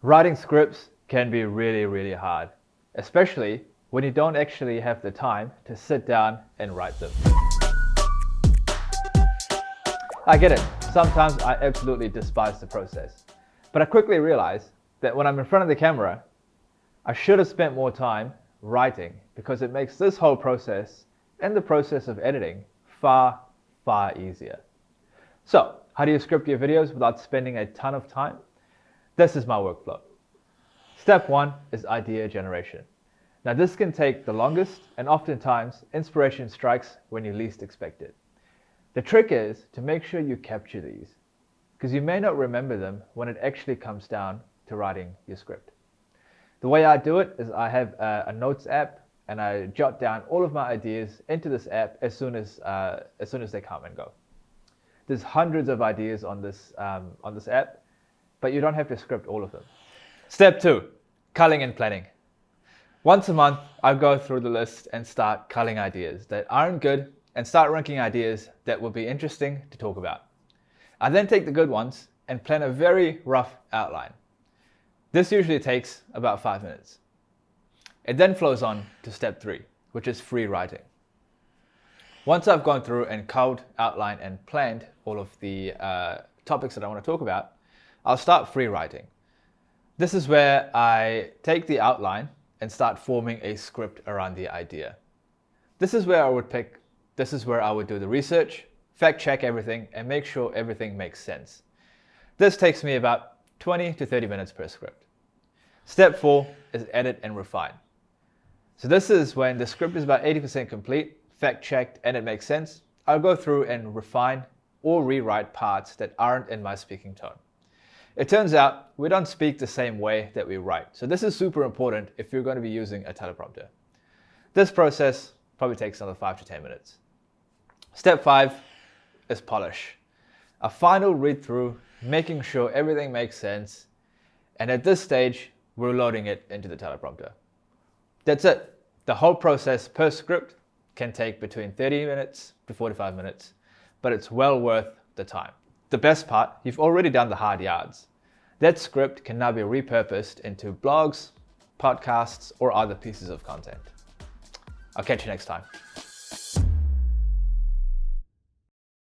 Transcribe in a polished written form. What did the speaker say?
Writing scripts can be really, really hard, especially when you don't actually have the time to sit down and write them. I get it, sometimes I absolutely despise the process, but I quickly realized that when I'm in front of the camera, I should have spent more time writing because it makes this whole process and the process of editing far, far easier. So, how do you script your videos without spending a ton of time? This is my workflow. Step 1 is idea generation. Now this can take the longest, and oftentimes inspiration strikes when you least expect it. The trick is to make sure you capture these, because you may not remember them when it actually comes down to writing your script. The way I do it is I have a notes app, and I jot down all of my ideas into this app as soon as they come and go. There's hundreds of ideas on this app, but you don't have to script all of them. Step 2, culling and planning. Once a month, I go through the list and start culling ideas that aren't good and start ranking ideas that will be interesting to talk about. I then take the good ones and plan a very rough outline. This usually takes about 5 minutes. It then flows on to step 3, which is free writing. Once I've gone through and culled, outlined, and planned all of the topics that I want to talk about, I'll start free writing. This is where I take the outline and start forming a script around the idea. This is where I would do the research, fact check everything, and make sure everything makes sense. This takes me about 20 to 30 minutes per script. Step 4 is edit and refine. So this is when the script is about 80% complete, fact checked, and it makes sense. I'll go through and refine or rewrite parts that aren't in my speaking tone. It turns out we don't speak the same way that we write. So this is super important if you're going to be using a teleprompter. This process probably takes another 5 to 10 minutes. Step 5 is polish. A final read through, making sure everything makes sense. And at this stage, we're loading it into the teleprompter. That's it. The whole process per script can take between 30 minutes to 45 minutes, but it's well worth the time. The best part, you've already done the hard yards. That script can now be repurposed into blogs, podcasts, or other pieces of content. I'll catch you next time.